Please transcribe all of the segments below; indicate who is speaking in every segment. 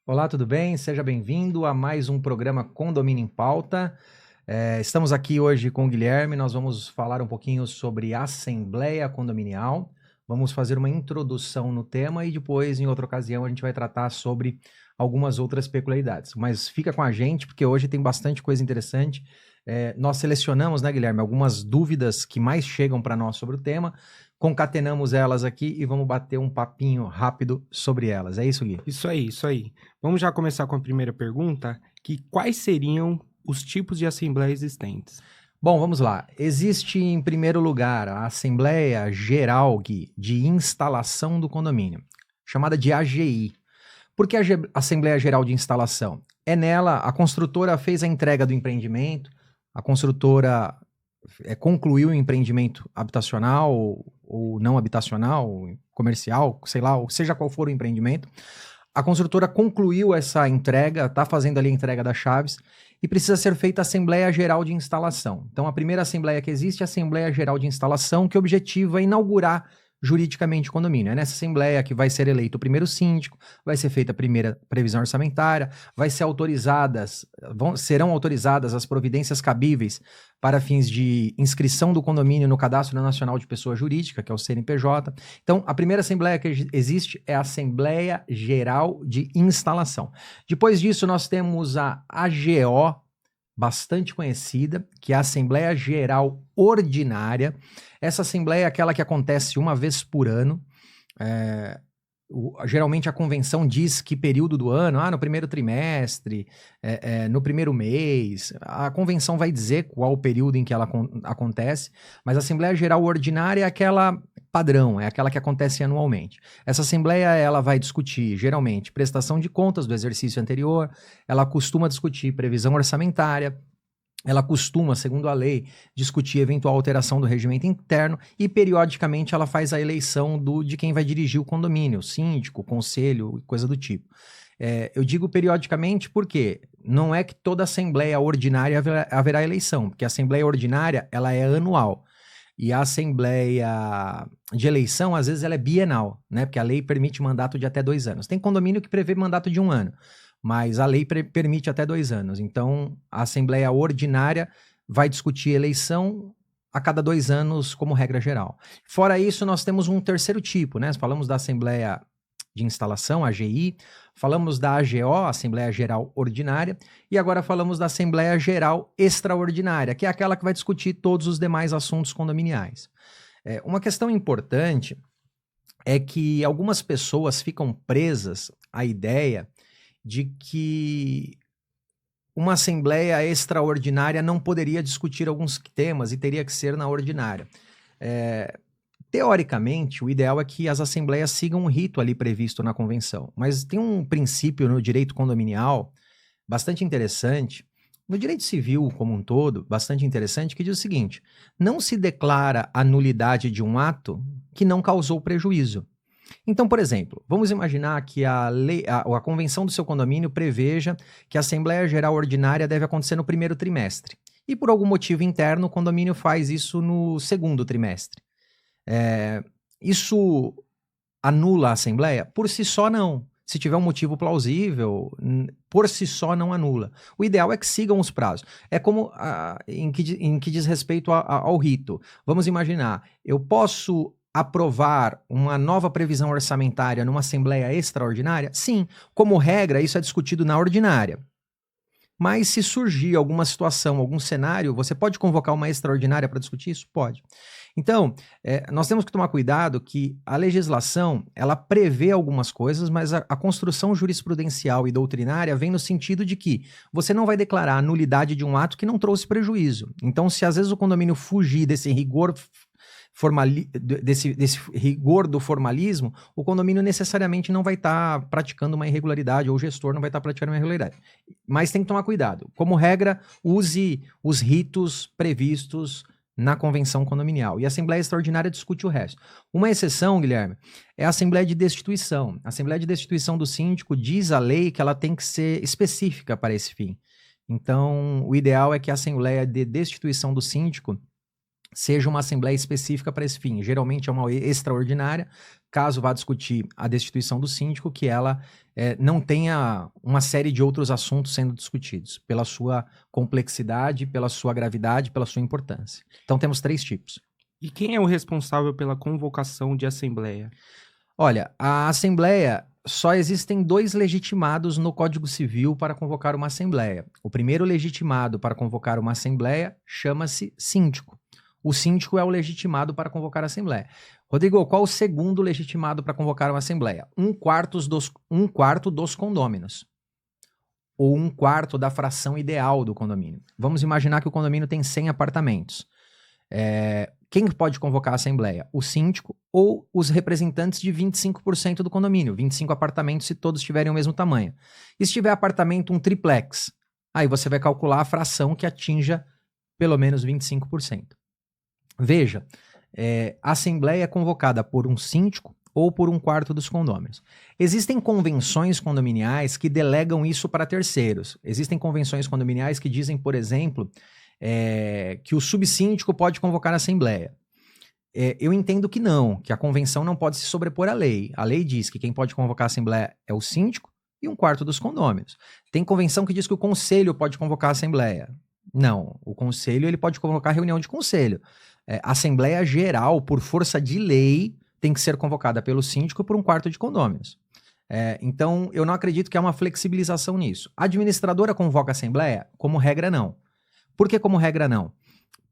Speaker 1: Olá, tudo bem? Seja bem-vindo a mais um programa Condomínio em Pauta. Estamos aqui hoje com o Guilherme, nós vamos falar um pouquinho sobre assembleia condominial. Vamos fazer uma introdução no tema e depois, em outra ocasião, a gente vai tratar sobre algumas outras peculiaridades. Mas fica com a gente, porque hoje tem bastante coisa interessante. Nós selecionamos, né, Guilherme, algumas dúvidas que mais chegam para nós sobre o tema, concatenamos elas aqui e vamos bater um papinho rápido sobre elas. É isso, Gui?
Speaker 2: Isso aí, isso aí. Vamos já começar com a primeira pergunta, que quais seriam os tipos de assembleia existentes?
Speaker 1: Bom, vamos lá. Existe, em primeiro lugar, a Assembleia Geral, Gui, de Instalação do Condomínio, chamada de AGI. Por que a Assembleia Geral de Instalação? É nela, a construtora fez a entrega do empreendimento, a construtora concluiu o empreendimento habitacional ou não habitacional, comercial, sei lá, ou seja qual for o empreendimento. A construtora concluiu essa entrega, está fazendo ali a entrega das chaves e precisa ser feita a Assembleia Geral de Instalação. Então, a primeira Assembleia que existe é a Assembleia Geral de Instalação, que objetiva é inaugurar juridicamente o condomínio. É nessa Assembleia que vai ser eleito o primeiro síndico, vai ser feita a primeira previsão orçamentária, serão autorizadas as providências cabíveis para fins de inscrição do condomínio no Cadastro Nacional de Pessoa Jurídica, que é o CNPJ. Então, a primeira Assembleia que existe é a Assembleia Geral de Instalação. Depois disso, nós temos a AGO, bastante conhecida, que é a Assembleia Geral Ordinária. Essa assembleia é aquela que acontece uma vez por ano. Geralmente a convenção diz que período do ano, no primeiro trimestre, no primeiro mês. A convenção vai dizer qual o período em que ela acontece, mas a Assembleia Geral Ordinária é aquela padrão, é aquela que acontece anualmente. Essa Assembleia ela vai discutir, geralmente, prestação de contas do exercício anterior, ela costuma discutir previsão orçamentária, ela costuma, segundo a lei, discutir eventual alteração do regimento interno e, periodicamente, ela faz a eleição de quem vai dirigir o condomínio, síndico, conselho, coisa do tipo. Eu digo periodicamente porque não é que toda assembleia ordinária haverá eleição, porque a assembleia ordinária ela é anual. E a assembleia de eleição, às vezes, ela é bienal, né? Porque a lei permite mandato de até 2 anos. Tem condomínio que prevê mandato de 1 ano, mas a lei permite até 2 anos. Então, a Assembleia Ordinária vai discutir eleição a cada 2 anos, como regra geral. Fora isso, nós temos um terceiro tipo, né? Falamos da Assembleia de Instalação, AGI, falamos da AGO, Assembleia Geral Ordinária, e agora falamos da Assembleia Geral Extraordinária, que é aquela que vai discutir todos os demais assuntos condominiais. Uma questão importante é que algumas pessoas ficam presas à ideia de que uma assembleia extraordinária não poderia discutir alguns temas e teria que ser na ordinária. Teoricamente, o ideal é que as assembleias sigam um rito ali previsto na convenção, mas tem um princípio no direito condominial bastante interessante, no direito civil como um todo, bastante interessante, que diz o seguinte: não se declara a nulidade de um ato que não causou prejuízo. Então, por exemplo, vamos imaginar que a convenção do seu condomínio preveja que a Assembleia Geral Ordinária deve acontecer no primeiro trimestre. E por algum motivo interno, o condomínio faz isso no segundo trimestre. Isso anula a Assembleia? Por si só, não. Se tiver um motivo plausível, por si só não anula. O ideal é que sigam os prazos. É como em que diz respeito ao rito. Vamos imaginar, eu posso aprovar uma nova previsão orçamentária numa assembleia extraordinária? Sim, como regra, isso é discutido na ordinária. Mas se surgir alguma situação, algum cenário, você pode convocar uma extraordinária para discutir isso? Pode. Então, nós temos que tomar cuidado que a legislação, ela prevê algumas coisas, mas a construção jurisprudencial e doutrinária vem no sentido de que você não vai declarar a nulidade de um ato que não trouxe prejuízo. Então, se às vezes o condomínio fugir desse rigor desse rigor do formalismo, o condomínio necessariamente não vai estar praticando uma irregularidade, ou o gestor não vai estar praticando uma irregularidade. Mas tem que tomar cuidado. Como regra, use os ritos previstos na convenção condominial. E a Assembleia Extraordinária discute o resto. Uma exceção, Guilherme, é a Assembleia de Destituição. A Assembleia de Destituição do síndico diz a lei que ela tem que ser específica para esse fim. Então, o ideal é que a Assembleia de Destituição do síndico seja uma assembleia específica para esse fim. Geralmente é uma extraordinária, caso vá discutir a destituição do síndico, que ela não tenha uma série de outros assuntos sendo discutidos, pela sua complexidade, pela sua gravidade, pela sua importância. Então temos 3 tipos.
Speaker 2: E quem é o responsável pela convocação de assembleia?
Speaker 1: Olha, a assembleia, só existem 2 legitimados no Código Civil para convocar uma assembleia. O primeiro legitimado para convocar uma assembleia chama-se síndico. O síndico é o legitimado para convocar a assembleia. Rodrigo, qual o segundo legitimado para convocar uma assembleia? 1/4 dos condôminos. Ou 1/4 da fração ideal do condomínio. Vamos imaginar que o condomínio tem 100 apartamentos. Quem pode convocar a assembleia? O síndico ou os representantes de 25% do condomínio. 25 apartamentos se todos tiverem o mesmo tamanho. E se tiver apartamento, um triplex, aí você vai calcular a fração que atinja pelo menos 25%. Veja, a assembleia é convocada por um síndico ou por 1/4 dos condôminos. Existem convenções condominiais que delegam isso para terceiros. Existem convenções condominiais que dizem, por exemplo, que o subsíndico pode convocar a assembleia. Eu entendo que não, que a convenção não pode se sobrepor à lei. A lei diz que quem pode convocar a assembleia é o síndico e 1/4 dos condôminos. Tem convenção que diz que o conselho pode convocar a assembleia. Não, o conselho ele pode convocar reunião de conselho. A assembleia geral, por força de lei, tem que ser convocada pelo síndico por 1/4 de condôminos. Então, eu não acredito que há uma flexibilização nisso. A administradora convoca a assembleia? Como regra, não. Por que como regra, não?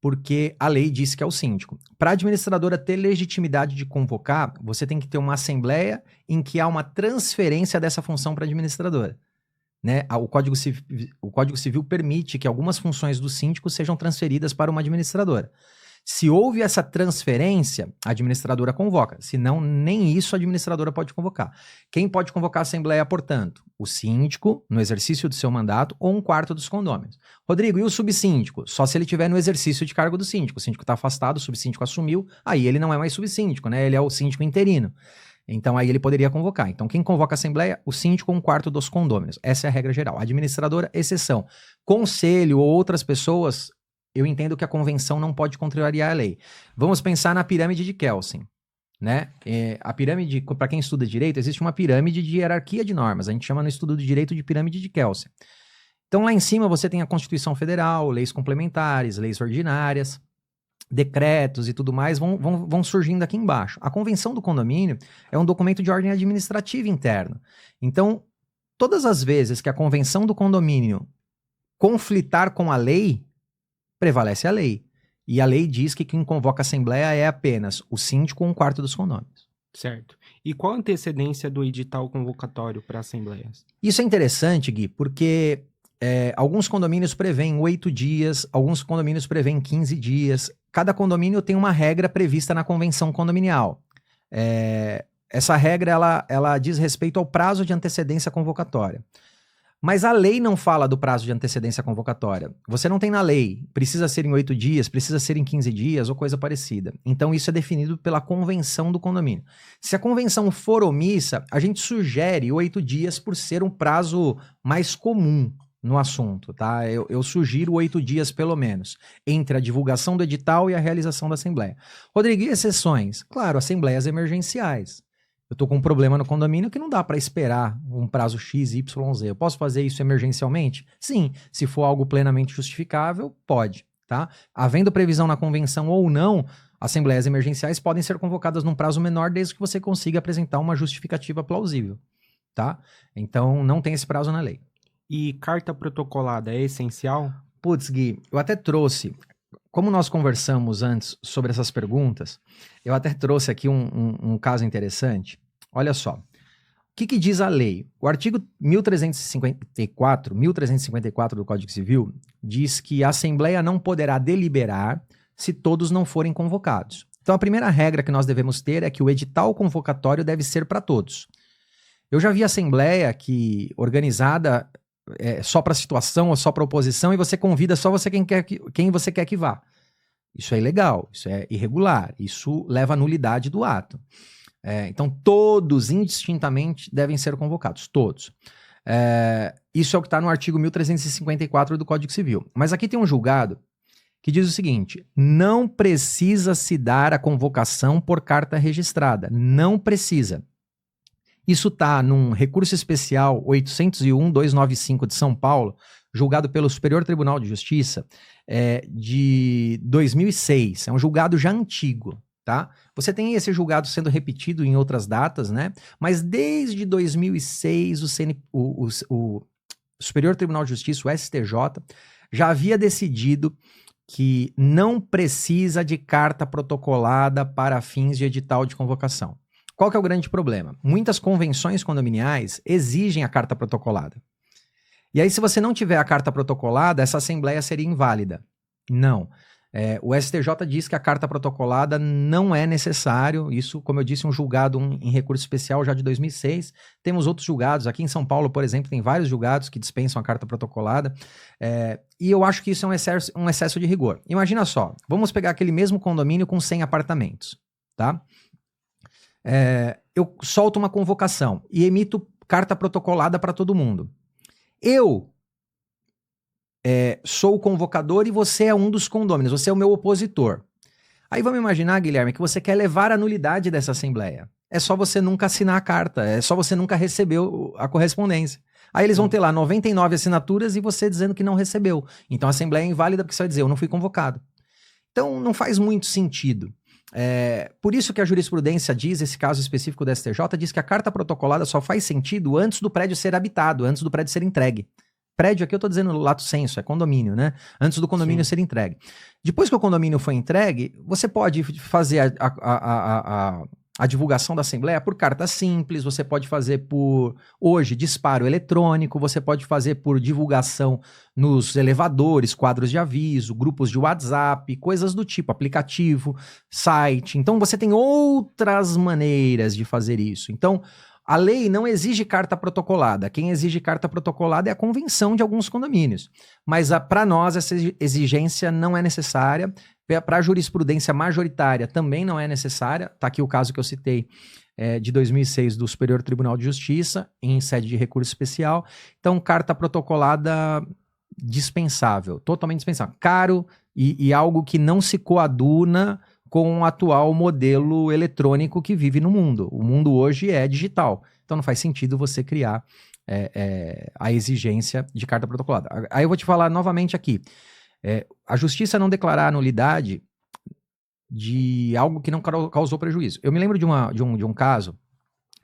Speaker 1: Porque a lei diz que é o síndico. Para a administradora ter legitimidade de convocar, você tem que ter uma assembleia em que há uma transferência dessa função para a administradora. Né? O Código Civil permite que algumas funções do síndico sejam transferidas para uma administradora. Se houve essa transferência, a administradora convoca. Se não, nem isso a administradora pode convocar. Quem pode convocar a assembleia, portanto? O síndico, no exercício do seu mandato, ou 1/4 dos condôminos. Rodrigo, e o subsíndico? Só se ele estiver no exercício de cargo do síndico. O síndico está afastado, o subsíndico assumiu, aí ele não é mais subsíndico, né? Ele é o síndico interino. Então, aí ele poderia convocar. Então, quem convoca a assembleia? O síndico ou 1/4 dos condôminos. Essa é a regra geral. A administradora, exceção. Conselho ou outras pessoas, eu entendo que a convenção não pode contrariar a lei. Vamos pensar na pirâmide de Kelsen. Né? A pirâmide, para quem estuda direito, existe uma pirâmide de hierarquia de normas. A gente chama no estudo de direito de pirâmide de Kelsen. Então, lá em cima você tem a Constituição Federal, leis complementares, leis ordinárias, decretos e tudo mais vão surgindo aqui embaixo. A convenção do condomínio é um documento de ordem administrativa interna. Então, todas as vezes que a convenção do condomínio conflitar com a lei, prevalece a lei. E a lei diz que quem convoca a assembleia é apenas o síndico ou 1/4 dos condôminos.
Speaker 2: Certo. E qual a antecedência do edital convocatório para assembleias?
Speaker 1: Isso é interessante, Gui, porque alguns condomínios prevêem 8 dias, alguns condomínios prevêem 15 dias. Cada condomínio tem uma regra prevista na convenção condominial. Essa regra ela diz respeito ao prazo de antecedência convocatória. Mas a lei não fala do prazo de antecedência convocatória. Você não tem na lei, precisa ser em 8 dias, precisa ser em 15 dias ou coisa parecida. Então isso é definido pela convenção do condomínio. Se a convenção for omissa, a gente sugere 8 dias por ser um prazo mais comum no assunto, tá? Eu sugiro 8 dias pelo menos, entre a divulgação do edital e a realização da assembleia. Rodrigo, e exceções? Claro, assembleias emergenciais. Eu tô com um problema no condomínio que não dá para esperar um prazo X, Y, Z. Eu posso fazer isso emergencialmente? Sim. Se for algo plenamente justificável, pode, tá? Havendo previsão na convenção ou não, assembleias emergenciais podem ser convocadas num prazo menor desde que você consiga apresentar uma justificativa plausível, tá? Então, não tem esse prazo na lei.
Speaker 2: E carta protocolada é essencial?
Speaker 1: Putz, Gui, eu até trouxe... Como nós conversamos antes sobre essas perguntas, eu até trouxe aqui um caso interessante. Olha só, o que diz a lei? O artigo 1354 do Código Civil diz que a Assembleia não poderá deliberar se todos não forem convocados. Então, a primeira regra que nós devemos ter é que o edital convocatório deve ser para todos. Eu já vi Assembleia organizada só para situação ou só para oposição, e você convida só quem você quer que vá. Isso é ilegal, isso é irregular, isso leva à nulidade do ato. Então, todos, indistintamente, devem ser convocados, todos. Isso é o que está no artigo 1354 do Código Civil. Mas aqui tem um julgado que diz o seguinte: não precisa se dar a convocação por carta registrada. Não precisa. Isso está num recurso especial 801-295 de São Paulo, julgado pelo Superior Tribunal de Justiça, de 2006. É um julgado já antigo, tá? Você tem esse julgado sendo repetido em outras datas, né? Mas desde 2006, o Superior Tribunal de Justiça, o STJ, já havia decidido que não precisa de carta protocolada para fins de edital de convocação. Qual que é o grande problema? Muitas convenções condominiais exigem a carta protocolada. E aí, se você não tiver a carta protocolada, essa assembleia seria inválida. Não. O STJ diz que a carta protocolada não é necessário. Isso, como eu disse, um julgado em recurso especial já de 2006. Temos outros julgados. Aqui em São Paulo, por exemplo, tem vários julgados que dispensam a carta protocolada. E eu acho que isso é um excesso de rigor. Imagina só, vamos pegar aquele mesmo condomínio com 100 apartamentos, tá? Eu solto uma convocação e emito carta protocolada para todo mundo. Eu sou o convocador e você é um dos condôminos, você é o meu opositor. Aí vamos imaginar, Guilherme, que você quer levar a nulidade dessa assembleia. É só você nunca assinar a carta, é só você nunca receber a correspondência. Aí eles vão ter lá 99 assinaturas e você dizendo que não recebeu. Então a assembleia é inválida porque você vai dizer, eu não fui convocado. Então não faz muito sentido. Por isso que a jurisprudência diz, esse caso específico da STJ, diz que a carta protocolada só faz sentido antes do prédio ser habitado, antes do prédio ser entregue. Prédio aqui eu tô dizendo lato sensu, é condomínio, né? Antes do condomínio ser entregue. Depois que o condomínio foi entregue, você pode fazer a divulgação da assembleia por carta simples, você pode fazer por, hoje, disparo eletrônico, você pode fazer por divulgação nos elevadores, quadros de aviso, grupos de WhatsApp, coisas do tipo, aplicativo, site. Então você tem outras maneiras de fazer isso. Então, a lei não exige carta protocolada. Quem exige carta protocolada é a convenção de alguns condomínios. Mas para nós essa exigência não é necessária. Para a jurisprudência majoritária também não é necessária. Está aqui o caso que eu citei de 2006 do Superior Tribunal de Justiça, em sede de recurso especial. Então, carta protocolada dispensável, totalmente dispensável. Caro e algo que não se coaduna com o atual modelo eletrônico que vive no mundo. O mundo hoje é digital, então não faz sentido você criar a exigência de carta protocolada. Aí eu vou te falar novamente aqui. A justiça não declarar a nulidade de algo que não causou prejuízo. Eu me lembro de um caso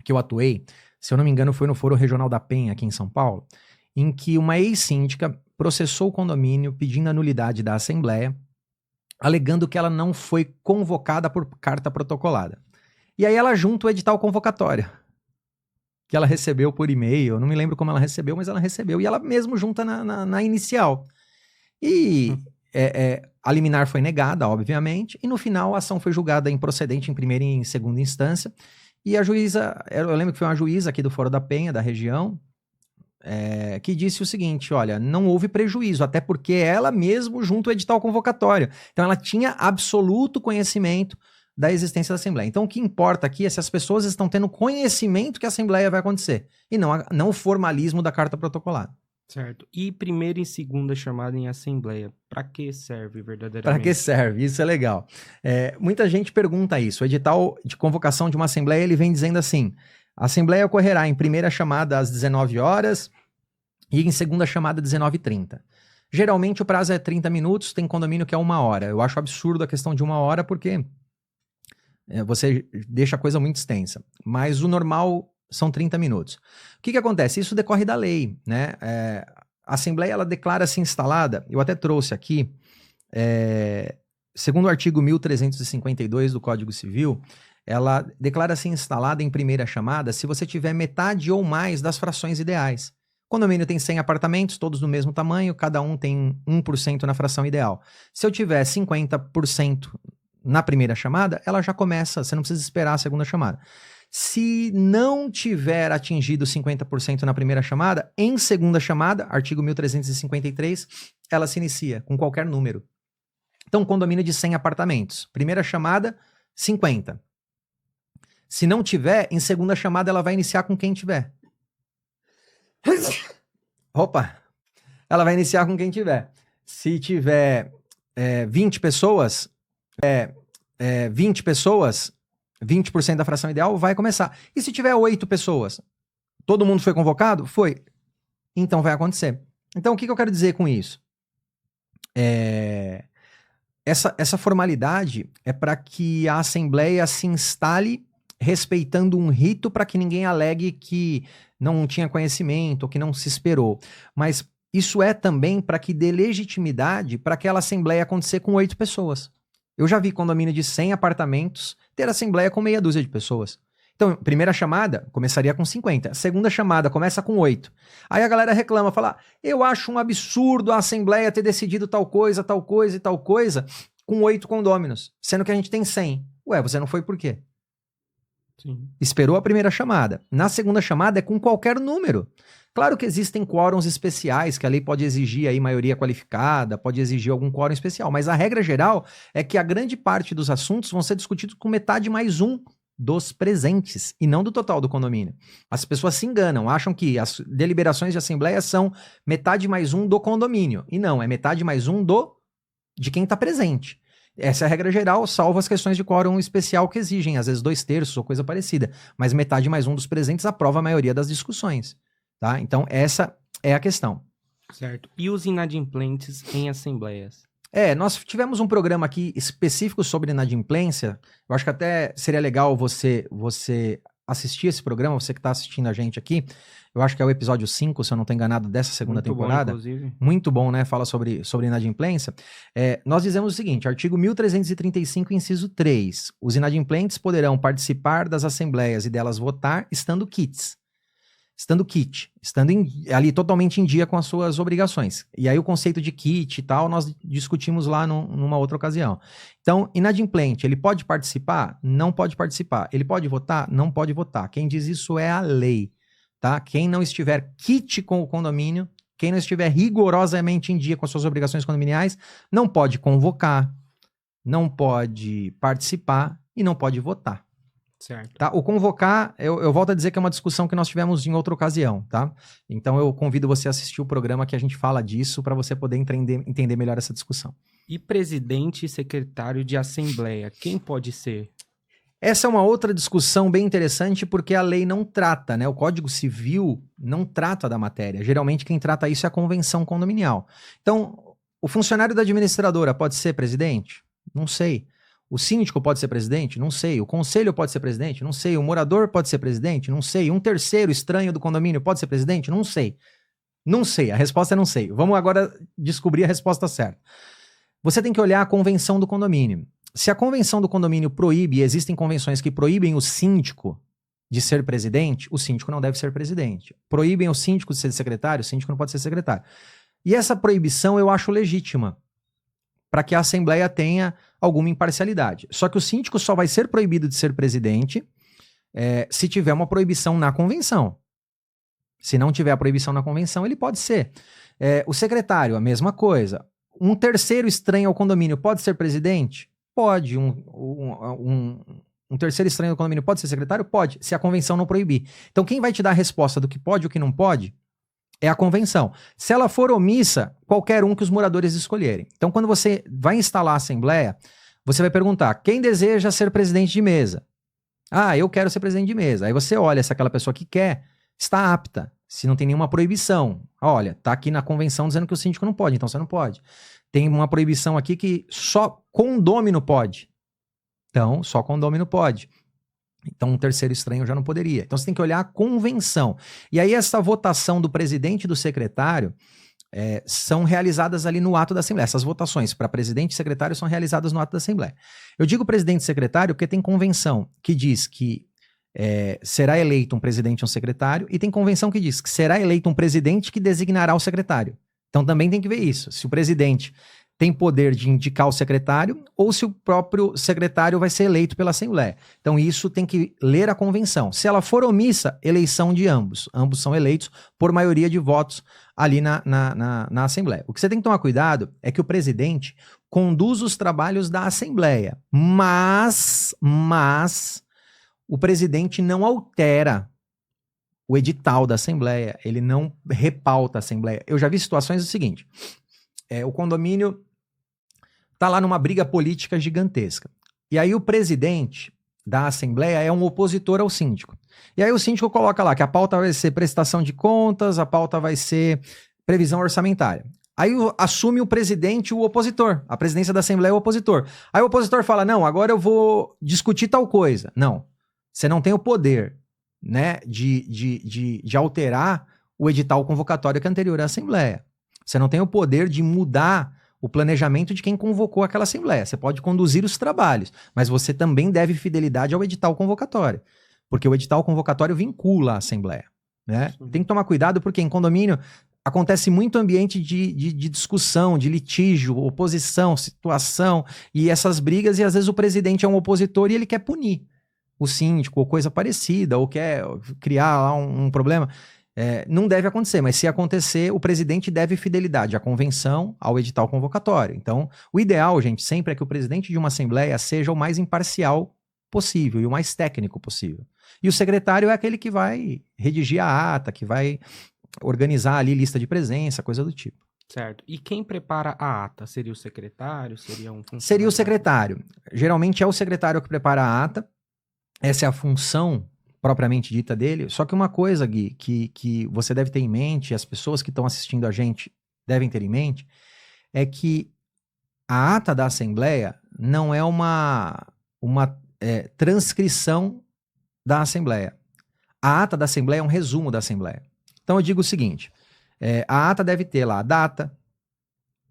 Speaker 1: que eu atuei, se eu não me engano foi no Foro Regional da Penha, aqui em São Paulo, em que uma ex-síndica processou o condomínio pedindo a nulidade da assembleia, alegando que ela não foi convocada por carta protocolada. E aí ela junta o edital convocatório, que ela recebeu por e-mail, eu não me lembro como ela recebeu, mas ela recebeu, e ela mesmo junta na inicial. E a liminar foi negada, obviamente, e no final a ação foi julgada improcedente em primeira e em segunda instância, e a juíza, eu lembro que foi uma juíza aqui do Foro da Penha, da região, que disse o seguinte, olha, não houve prejuízo, até porque ela mesmo junto o edital convocatório. Então ela tinha absoluto conhecimento da existência da Assembleia. Então o que importa aqui é se as pessoas estão tendo conhecimento que a Assembleia vai acontecer, e não o formalismo da carta protocolada.
Speaker 2: Certo. E primeira e segunda chamada em Assembleia, para que serve verdadeiramente?
Speaker 1: Para que serve? Isso é legal. Muita gente pergunta isso. O edital de convocação de uma Assembleia, ele vem dizendo assim, a Assembleia ocorrerá em primeira chamada às 19 horas e em segunda chamada às 19h30. Geralmente o prazo é 30 minutos, tem condomínio que é 1 hora. Eu acho absurdo a questão de 1 hora porque você deixa a coisa muito extensa. Mas o normal são 30 minutos. O que acontece? Isso decorre da lei, né? A Assembleia, ela declara-se instalada, eu até trouxe aqui, segundo o artigo 1352 do Código Civil, ela declara-se instalada em primeira chamada se você tiver metade ou mais das frações ideais. O condomínio tem 100 apartamentos, todos do mesmo tamanho, cada um tem 1% na fração ideal. Se eu tiver 50% na primeira chamada, ela já começa, você não precisa esperar a segunda chamada. Se não tiver atingido 50% na primeira chamada, em segunda chamada, artigo 1353, ela se inicia com qualquer número. Então, condomínio de 100 apartamentos. Primeira chamada, 50. Se não tiver, em segunda chamada ela vai iniciar com quem tiver. Opa! Ela vai iniciar com quem tiver. Se tiver 20 pessoas, 20 pessoas, 20% da fração ideal vai começar. E se tiver 8 pessoas, todo mundo foi convocado? Foi. Então vai acontecer. Então o que eu quero dizer com isso? Essa formalidade é para que a Assembleia se instale respeitando um rito para que ninguém alegue que não tinha conhecimento ou que não se esperou. Mas isso é também para que dê legitimidade para aquela Assembleia acontecer com 8 pessoas. Eu já vi condomínio de 100 apartamentos ter Assembleia com meia dúzia de pessoas. Então, primeira chamada começaria com 50. Segunda chamada começa com 8. Aí a galera reclama, fala, eu acho um absurdo a Assembleia ter decidido tal coisa e tal coisa com 8 condôminos, sendo que a gente tem 100. Ué, você não foi por quê?
Speaker 2: Sim.
Speaker 1: Esperou a primeira chamada. Na segunda chamada é com qualquer número. Claro que existem quórums especiais, que a lei pode exigir aí maioria qualificada, pode exigir algum quórum especial, mas a regra geral é que a grande parte dos assuntos vão ser discutidos com metade mais um dos presentes e não do total do condomínio. As pessoas se enganam, acham que as deliberações de assembleia são metade mais um do condomínio. E não, é metade mais um de quem está presente. Essa é a regra geral, salvo as questões de quórum especial que exigem, às vezes 2/3 ou coisa parecida. Mas metade mais um dos presentes aprova a maioria das discussões. Tá? Então, essa é a questão.
Speaker 2: Certo. E os inadimplentes em assembleias?
Speaker 1: Nós tivemos um programa aqui específico sobre inadimplência. Eu acho que até seria legal você assistir esse programa, você que está assistindo a gente aqui. Eu acho que é o episódio 5, se eu não estou enganado, dessa segunda temporada.
Speaker 2: Bom, inclusive.
Speaker 1: Muito bom, né? Fala sobre inadimplência. Nós dizemos o seguinte, artigo 1335, inciso 3. Os inadimplentes poderão participar das assembleias e delas votar estando quites. Estando ali totalmente em dia com as suas obrigações. E aí o conceito de kit e tal, nós discutimos lá numa outra ocasião. Então, inadimplente, ele pode participar? Não pode participar. Ele pode votar? Não pode votar. Quem diz isso é a lei, tá? Quem não estiver kit com o condomínio, quem não estiver rigorosamente em dia com as suas obrigações condominiais, não pode convocar, não pode participar e não pode votar.
Speaker 2: Certo.
Speaker 1: Tá? O convocar, eu volto a dizer que é uma discussão que nós tivemos em outra ocasião, tá? Então eu convido você a assistir o programa que a gente fala disso para você poder entender melhor essa discussão.
Speaker 2: E presidente e secretário de assembleia, quem pode ser?
Speaker 1: Essa é uma outra discussão bem interessante porque a lei não trata, né? O Código Civil não trata da matéria. Geralmente quem trata isso é a convenção condominial. Então, o funcionário da administradora pode ser presidente? Não sei. O síndico pode ser presidente? Não sei. O conselho pode ser presidente? Não sei. O morador pode ser presidente? Não sei. Um terceiro estranho do condomínio pode ser presidente? Não sei. Não sei. A resposta é não sei. Vamos agora descobrir a resposta certa. Você tem que olhar a convenção do condomínio. Se a convenção do condomínio proíbe, e existem convenções que proíbem o síndico de ser presidente, o síndico não deve ser presidente. Proíbem o síndico de ser secretário, o síndico não pode ser secretário. E essa proibição eu acho legítima, para que a Assembleia tenha alguma imparcialidade. Só que o síndico só vai ser proibido de ser presidente se tiver uma proibição na convenção. Se não tiver a proibição na convenção, ele pode ser. O secretário, a mesma coisa. Um terceiro estranho ao condomínio pode ser presidente? Pode. Um terceiro estranho ao condomínio pode ser secretário? Pode, se a convenção não proibir. Então, quem vai te dar a resposta do que pode e o que não pode é a convenção. Se ela for omissa, qualquer um que os moradores escolherem. Então, quando você vai instalar a assembleia, você vai perguntar, quem deseja ser presidente de mesa? Ah, eu quero ser presidente de mesa. Aí você olha se aquela pessoa que quer está apta, se não tem nenhuma proibição. Olha, tá aqui na convenção dizendo que o síndico não pode, então você não pode. Tem uma proibição aqui que só condômino pode. Então, só condômino pode. Então, um terceiro estranho já não poderia. Então, você tem que olhar a convenção. E aí, essa votação do presidente e do secretário são realizadas ali no ato da Assembleia. Essas votações para presidente e secretário são realizadas no ato da Assembleia. Eu digo presidente e secretário porque tem convenção que diz que será eleito um presidente e um secretário, e tem convenção que diz que será eleito um presidente que designará o secretário. Então, também tem que ver isso. Se o presidente tem poder de indicar o secretário ou se o próprio secretário vai ser eleito pela Assembleia. Então, isso tem que ler a convenção. Se ela for omissa, eleição de ambos. Ambos são eleitos por maioria de votos ali na Assembleia. O que você tem que tomar cuidado é que o presidente conduz os trabalhos da Assembleia, mas o presidente não altera o edital da Assembleia, ele não repauta a Assembleia. Eu já vi situações do seguinte, o condomínio tá lá numa briga política gigantesca. E aí o presidente da Assembleia é um opositor ao síndico. E aí o síndico coloca lá que a pauta vai ser prestação de contas, a pauta vai ser previsão orçamentária. Aí assume o presidente o opositor. A presidência da Assembleia é o opositor. Aí o opositor fala, não, agora eu vou discutir tal coisa. Não, você não tem o poder, né, de alterar o edital convocatório que é anterior à Assembleia. Você não tem o poder de mudar o planejamento de quem convocou aquela Assembleia. Você pode conduzir os trabalhos, mas você também deve fidelidade ao edital convocatório, porque o edital convocatório vincula a Assembleia, né? Tem que tomar cuidado porque em condomínio acontece muito ambiente de discussão, de litígio, oposição, situação, e essas brigas, e às vezes o presidente é um opositor e ele quer punir o síndico, ou coisa parecida, ou quer criar lá um problema. Não deve acontecer, mas se acontecer, o presidente deve fidelidade à convenção, ao edital convocatório. Então, o ideal, gente, sempre é que o presidente de uma assembleia seja o mais imparcial possível e o mais técnico possível. E o secretário é aquele que vai redigir a ata, que vai organizar ali lista de presença, coisa do tipo.
Speaker 2: Certo. E quem prepara a ata? Seria o secretário? Seria um funcionário?
Speaker 1: Seria o secretário. Geralmente é o secretário que prepara a ata. Essa é a função propriamente dita dele. Só que uma coisa, Gui, que você deve ter em mente, as pessoas que estão assistindo a gente devem ter em mente, é que a ata da Assembleia não é uma transcrição da Assembleia. A ata da Assembleia é um resumo da Assembleia. Então eu digo o seguinte, a ata deve ter lá a data,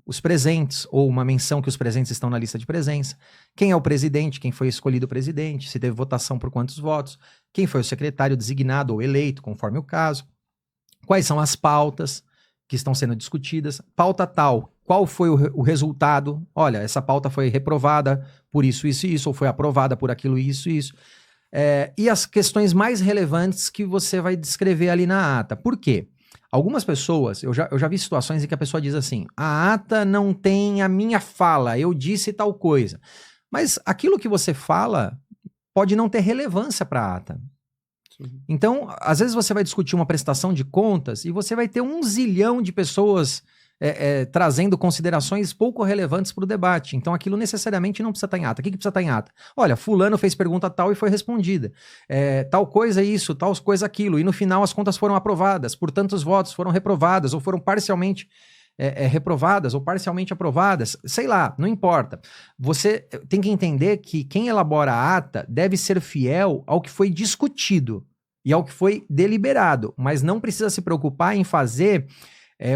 Speaker 1: os presentes, ou uma menção que os presentes estão na lista de presença, quem é o presidente, quem foi escolhido presidente, se teve votação por quantos votos, quem foi o secretário designado ou eleito, conforme o caso, quais são as pautas que estão sendo discutidas, pauta tal, qual foi o resultado, olha, essa pauta foi reprovada por isso, isso e isso, ou foi aprovada por aquilo, isso e isso, e as questões mais relevantes que você vai descrever ali na ata. Por quê? Algumas pessoas, eu já vi situações em que a pessoa diz assim, a ata não tem a minha fala, eu disse tal coisa. Mas aquilo que você fala pode não ter relevância para a ata. Sim. Então, às vezes você vai discutir uma prestação de contas e você vai ter 1 zilhão de pessoas trazendo considerações pouco relevantes para o debate. Então, aquilo necessariamente não precisa estar em ata. O que precisa estar em ata? Olha, fulano fez pergunta tal e foi respondida. Tal coisa isso, tal coisa aquilo. E no final as contas foram aprovadas. Por tantos votos foram reprovadas ou foram parcialmente reprovadas ou parcialmente aprovadas. Sei lá, não importa. Você tem que entender que quem elabora a ata deve ser fiel ao que foi discutido e ao que foi deliberado, mas não precisa se preocupar em fazer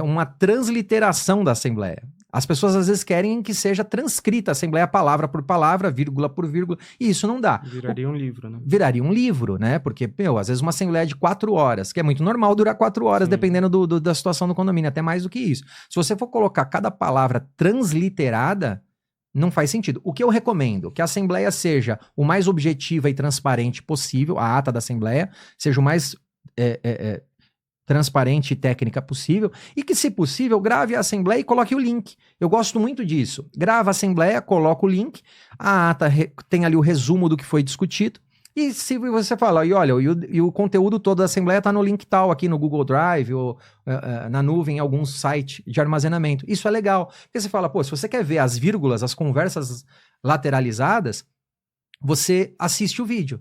Speaker 1: uma transliteração da Assembleia. As pessoas às vezes querem que seja transcrita a Assembleia palavra por palavra, vírgula por vírgula, e isso não dá.
Speaker 2: Viraria um livro, né?
Speaker 1: Viraria um livro, né? Porque, às vezes uma Assembleia de 4 horas, que é muito normal durar 4 horas, sim, dependendo da situação do condomínio, até mais do que isso. Se você for colocar cada palavra transliterada, não faz sentido. O que eu recomendo? Que a Assembleia seja o mais objetiva e transparente possível, a ata da Assembleia seja o mais transparente e técnica possível, e que, se possível, grave a Assembleia e coloque o link. Eu gosto muito disso. Grava a Assembleia, coloca o link, a ata tem ali o resumo do que foi discutido, e se você fala, e olha, e o conteúdo todo da Assembleia está no link tal, aqui no Google Drive, ou na nuvem, em algum site de armazenamento. Isso é legal. Porque você fala, se você quer ver as vírgulas, as conversas lateralizadas, você assiste o vídeo.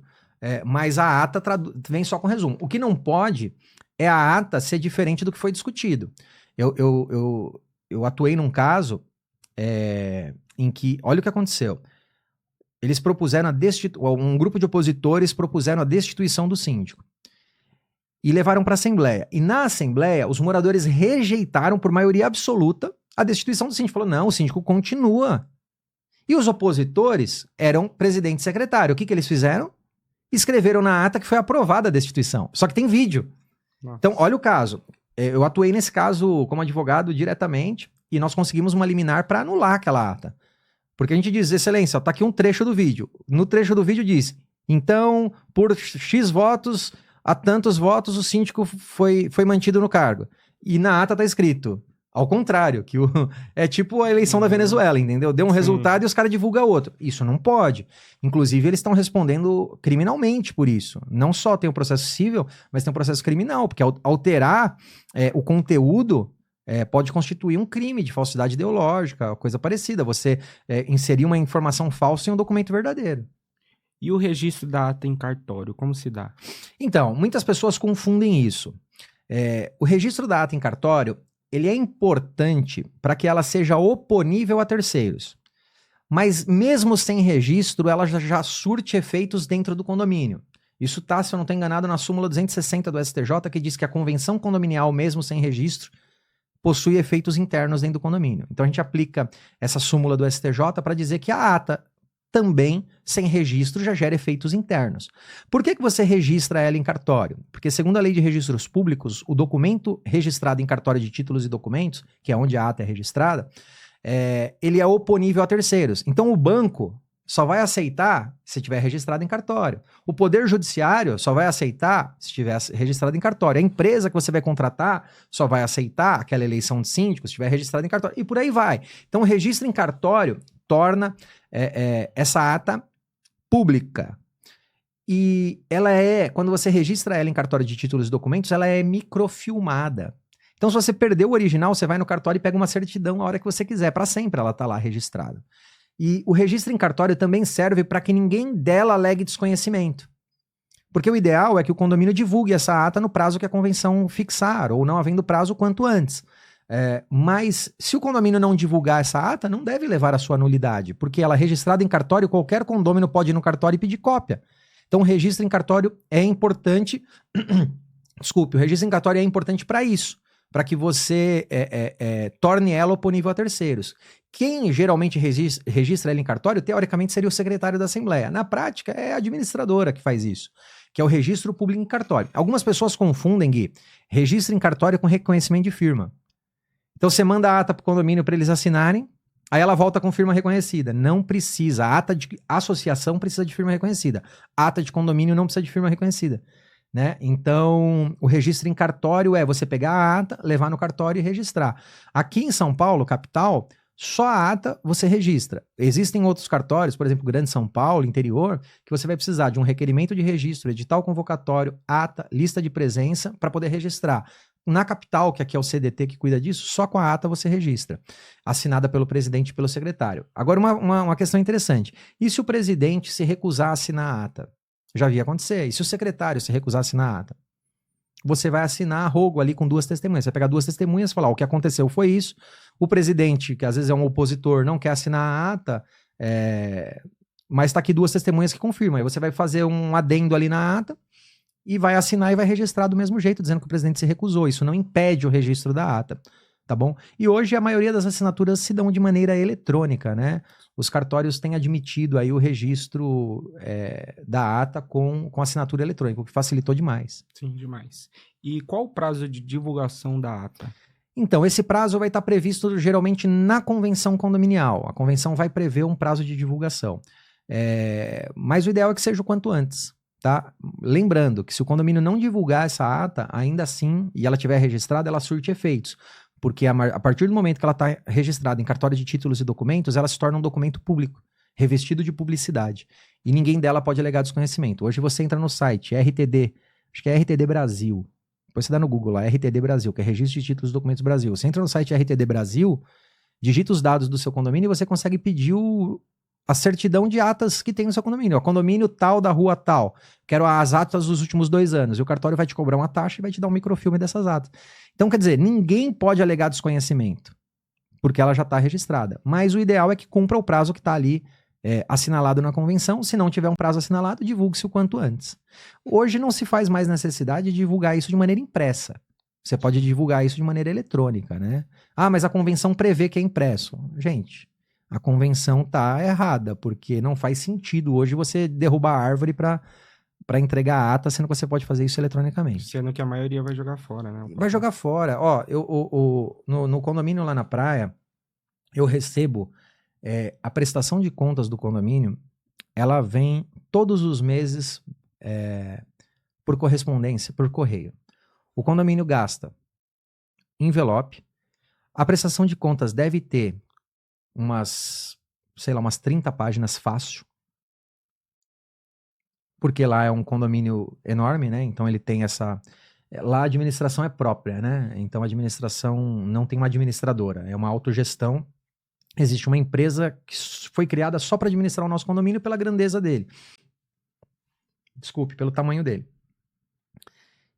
Speaker 1: Mas a ata vem só com resumo. O que não pode é a ata ser diferente do que foi discutido. Eu atuei num caso em que, olha o que aconteceu. Eles propuseram um grupo de opositores propuseram a destituição do síndico. E levaram para a Assembleia. E na Assembleia, os moradores rejeitaram por maioria absoluta a destituição do síndico. Falou, não, o síndico continua. E os opositores eram presidente e secretário. O que eles fizeram? Escreveram na ata que foi aprovada a destituição. Só que tem vídeo. Nossa. Então, olha o caso. Eu atuei nesse caso como advogado diretamente e nós conseguimos uma liminar para anular aquela ata. Porque a gente diz, excelência, tá aqui um trecho do vídeo. No trecho do vídeo diz, então, por X votos, a tantos votos, o síndico foi mantido no cargo. E na ata tá escrito, ao contrário, que é tipo a eleição da Venezuela, entendeu? Deu um resultado e os caras divulgam outro. Isso não pode. Inclusive, eles estão respondendo criminalmente por isso. Não só tem o processo civil, mas tem o processo criminal, porque alterar o conteúdo pode constituir um crime de falsidade ideológica, coisa parecida. Você inserir uma informação falsa em um documento verdadeiro.
Speaker 2: E o registro da ata em cartório, como se dá?
Speaker 1: Então, muitas pessoas confundem isso. O registro da ata em cartório, ele é importante para que ela seja oponível a terceiros. Mas mesmo sem registro, ela já surte efeitos dentro do condomínio. Isso está, se eu não estou enganado, na súmula 260 do STJ, que diz que a convenção condominial, mesmo sem registro, possui efeitos internos dentro do condomínio. Então a gente aplica essa súmula do STJ para dizer que a ata também, sem registro, já gera efeitos internos. Por que você registra ela em cartório? Porque, segundo a Lei de Registros Públicos, o documento registrado em cartório de títulos e documentos, que é onde a ata é registrada, ele é oponível a terceiros. Então, o banco só vai aceitar se tiver registrado em cartório. O Poder Judiciário só vai aceitar se estiver registrado em cartório. A empresa que você vai contratar só vai aceitar aquela eleição de síndico se estiver registrado em cartório. E por aí vai. Então, o registro em cartório torna essa ata pública. E ela quando você registra ela em cartório de títulos e documentos, ela é microfilmada. Então, se você perdeu o original, você vai no cartório e pega uma certidão a hora que você quiser. Para sempre ela está lá registrada. E o registro em cartório também serve para que ninguém dela alegue desconhecimento. Porque o ideal é que o condomínio divulgue essa ata no prazo que a convenção fixar, ou não havendo prazo, quanto antes. Mas se o condomínio não divulgar essa ata, não deve levar à sua nulidade, porque ela é registrada em cartório, qualquer condômino pode ir no cartório e pedir cópia. Então o registro em cartório é importante. Desculpe, o registro em cartório é importante para isso, para que você torne ela oponível a terceiros. Quem geralmente registra ela em cartório, teoricamente, seria o secretário da Assembleia. Na prática, é a administradora que faz isso, que é o registro público em cartório. Algumas pessoas confundem, Gui, registro em cartório com reconhecimento de firma. Então você manda a ata para o condomínio para eles assinarem, aí ela volta com firma reconhecida. Não precisa. A ata de associação precisa de firma reconhecida. A ata de condomínio não precisa de firma reconhecida. Né? Então, o registro em cartório é você pegar a ata, levar no cartório e registrar. Aqui em São Paulo, capital, só a ata você registra. Existem outros cartórios, por exemplo, Grande São Paulo, interior, que você vai precisar de um requerimento de registro, edital convocatório, ata, lista de presença para poder registrar. Na capital, que aqui é o CDT que cuida disso, só com a ata você registra, assinada pelo presidente e pelo secretário. Agora, uma questão interessante. E se o presidente se recusar a assinar a ata? Já vi acontecer. E se o secretário se recusar a assinar a ata? Você vai assinar a rogo ali com 2 testemunhas. Você vai pegar 2 testemunhas e falar, o que aconteceu foi isso. O presidente, que às vezes é um opositor, não quer assinar a ata, mas está aqui 2 testemunhas que confirmam. Aí você vai fazer um adendo ali na ata e vai assinar e vai registrar do mesmo jeito, dizendo que o presidente se recusou. Isso não impede o registro da ata, tá bom? E hoje a maioria das assinaturas se dão de maneira eletrônica, né? Os cartórios têm admitido aí o registro da ata com assinatura eletrônica, o que facilitou demais.
Speaker 2: Sim, demais. E qual o prazo de divulgação da ata?
Speaker 1: Então, esse prazo vai estar previsto geralmente na convenção condominial. A convenção vai prever um prazo de divulgação. Mas o ideal é que seja o quanto antes. Tá? Lembrando que se o condomínio não divulgar essa ata, ainda assim, e ela estiver registrada, ela surte efeitos. Porque a partir do momento que ela está registrada em cartório de títulos e documentos, ela se torna um documento público, revestido de publicidade. E ninguém dela pode alegar desconhecimento. Hoje você entra no site RTD, acho que é RTD Brasil. Depois você dá no Google lá, RTD Brasil, que é Registro de Títulos e Documentos Brasil. Você entra no site RTD Brasil, digita os dados do seu condomínio e você consegue pedir a certidão de atas que tem no seu condomínio. O condomínio tal da rua tal. Quero as atas dos últimos 2 anos. E o cartório vai te cobrar uma taxa e vai te dar um microfilme dessas atas. Então, quer dizer, ninguém pode alegar desconhecimento, porque ela já está registrada. Mas o ideal é que cumpra o prazo que está ali assinalado na convenção. Se não tiver um prazo assinalado, divulgue-se o quanto antes. Hoje não se faz mais necessidade de divulgar isso de maneira impressa. Você pode divulgar isso de maneira eletrônica, né? Ah, mas a convenção prevê que é impresso. Gente, a convenção tá errada, porque não faz sentido hoje você derrubar a árvore para entregar a ata, sendo que você pode fazer isso eletronicamente.
Speaker 2: Sendo que a maioria vai jogar fora, né?
Speaker 1: Vai jogar fora. Ó, no condomínio lá na praia, eu recebo a prestação de contas do condomínio, ela vem todos os meses por correspondência, por correio. O condomínio gasta envelope. A prestação de contas deve ter umas 30 páginas fácil, porque lá é um condomínio enorme, né? Então ele tem essa Lá a administração é própria, né? Então a administração não tem uma administradora, é uma autogestão. Existe uma empresa que foi criada só para administrar o nosso condomínio pela grandeza dele. Desculpe, pelo tamanho dele.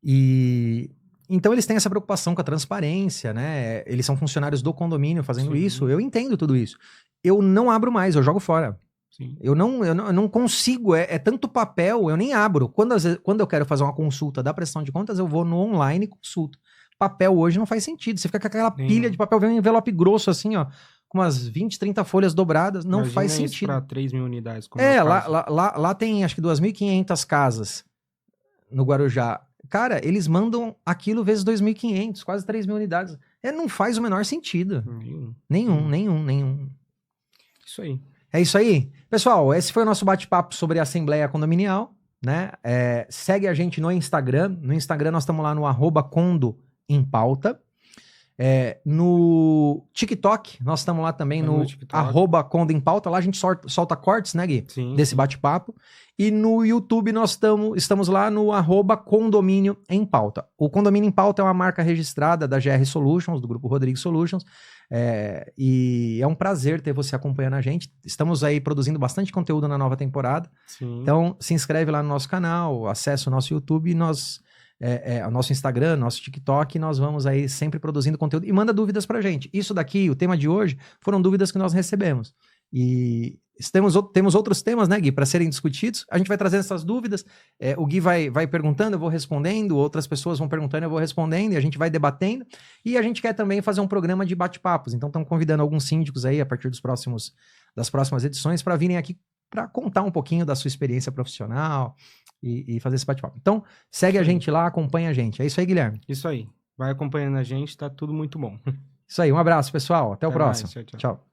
Speaker 1: E então eles têm essa preocupação com a transparência, né? Eles são funcionários do condomínio fazendo isso. Eu entendo tudo isso. Eu não abro mais, eu jogo fora.
Speaker 2: Sim.
Speaker 1: Eu não consigo, é tanto papel, eu nem abro. Quando eu quero fazer uma consulta da prestação de contas, eu vou no online e consulto. Papel hoje não faz sentido. Você fica com aquela pilha de papel, vem um envelope grosso assim, ó, com umas 20, 30 folhas dobradas, não
Speaker 2: Imagina
Speaker 1: faz
Speaker 2: isso
Speaker 1: sentido.
Speaker 2: para 3 mil unidades. Como
Speaker 1: Lá tem acho que 2.500 casas no Guarujá. Cara, eles mandam aquilo vezes 2.500, quase 3 mil unidades. Não faz o menor sentido. Nenhum.
Speaker 2: Isso aí.
Speaker 1: É isso aí. Pessoal, esse foi o nosso bate-papo sobre a Assembleia Condominial, né? Segue a gente no Instagram. No Instagram nós estamos lá no @condoempauta. No TikTok, nós estamos lá também no @condoempauta. Lá a gente solta cortes, né, Gui?
Speaker 2: Sim,
Speaker 1: desse bate-papo. E no YouTube nós estamos lá no @condomínio em pauta. O Condomínio em Pauta é uma marca registrada da GR Solutions, do grupo Rodrigues Solutions. E é um prazer ter você acompanhando a gente. Estamos aí produzindo bastante conteúdo na nova temporada.
Speaker 2: Sim.
Speaker 1: Então, se inscreve lá no nosso canal, acessa o nosso YouTube e o nosso Instagram, nosso TikTok, nós vamos aí sempre produzindo conteúdo e manda dúvidas pra gente. Isso daqui, o tema de hoje, foram dúvidas que nós recebemos. E temos outros temas, né, Gui, para serem discutidos. A gente vai trazendo essas dúvidas, o Gui vai perguntando, eu vou respondendo, outras pessoas vão perguntando, eu vou respondendo, e a gente vai debatendo. E a gente quer também fazer um programa de bate-papos. Então, estamos convidando alguns síndicos aí, a partir das próximas edições, para virem aqui para contar um pouquinho da sua experiência profissional e fazer esse bate-papo. Então, segue a gente lá, acompanha a gente. É isso aí, Guilherme?
Speaker 2: Isso aí. Vai acompanhando a gente, tá tudo muito bom.
Speaker 1: Isso aí, um abraço, pessoal. Até o próximo.
Speaker 2: Mais, tchau.
Speaker 1: Tchau.